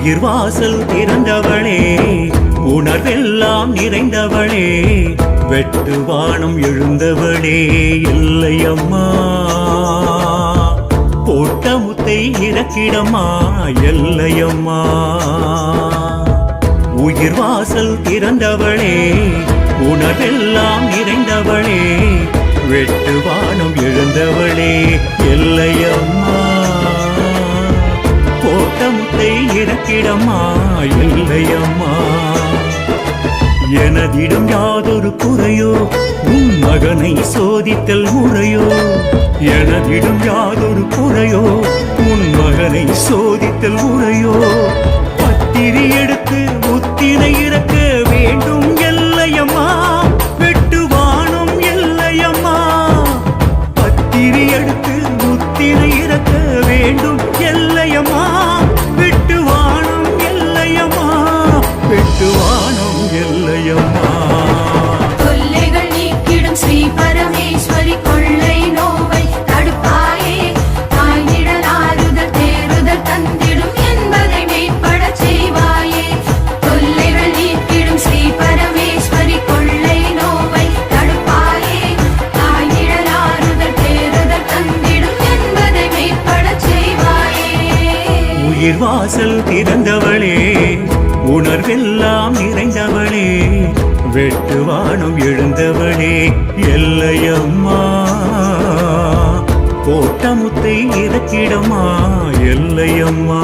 உயிர் வாசல் திறந்தவளே, உணர்வெல்லாம் நிறைந்தவளே, வெட்டு வானம் எழுந்தவளே எல்லையம்மா. போட்ட முத்தை இறக்கிடம்மா எல்லையம்மா. உயிர் வாசல் திறந்தவளே, உணர்வெல்லாம் நிறைந்தவளே, வெட்டு வானம் எழுந்தவளே எல்லையம்மா. போட்ட முத்தை இறக்கிடம்மா எல்லையம்மா. எனதிடம் யாதொரு குறையோ, உன் மகனை சோதித்தல் முறையோ. எனதிடம் யாதொரு குறையோ, உன் மகனை சோதித்தல் முறையோ. பத்திரி எடுத்து முத்தினை இறக்க வேண்டும் எல்லையம்மா, வெட்டு வானம் எல்லையம்மா. பத்திரி எடுத்து முத்தினை இறக்க வேண்டும் எல்லையம்மா, வெட்டு வானம் எல்லையம்மா, வெட்டு வானம் எல்லையம்மா. தொல்லைகள் நீக்கிடும் ஸ்ரீ பரமேஸ்வரி, கொள்ளை நோவை தடுப்பாயே. தாய் நிழல் ஆறுதல் தேறுதல் தந்திடும் என்பதை மேற்படச் செய்வாயே. தொல்லைகள் நீக்கிடும் ஸ்ரீ பரமேஸ்வரி, கொள்ளை நோவை தடுப்பாயே. தாய் நிழல் ஆறுதல் தேறுதல் தந்திடும் என்பதை மேற்படச் செய்வாயே. உயிர் வாசல் திறந்தவளே, உணர்வெல்லாம் நிறைந்தவளே, வெட்டு வானம் எழுந்தவளே எல்லையம்மா. போட்ட முத்தை இறக்கிடமா எல்லையம்மா.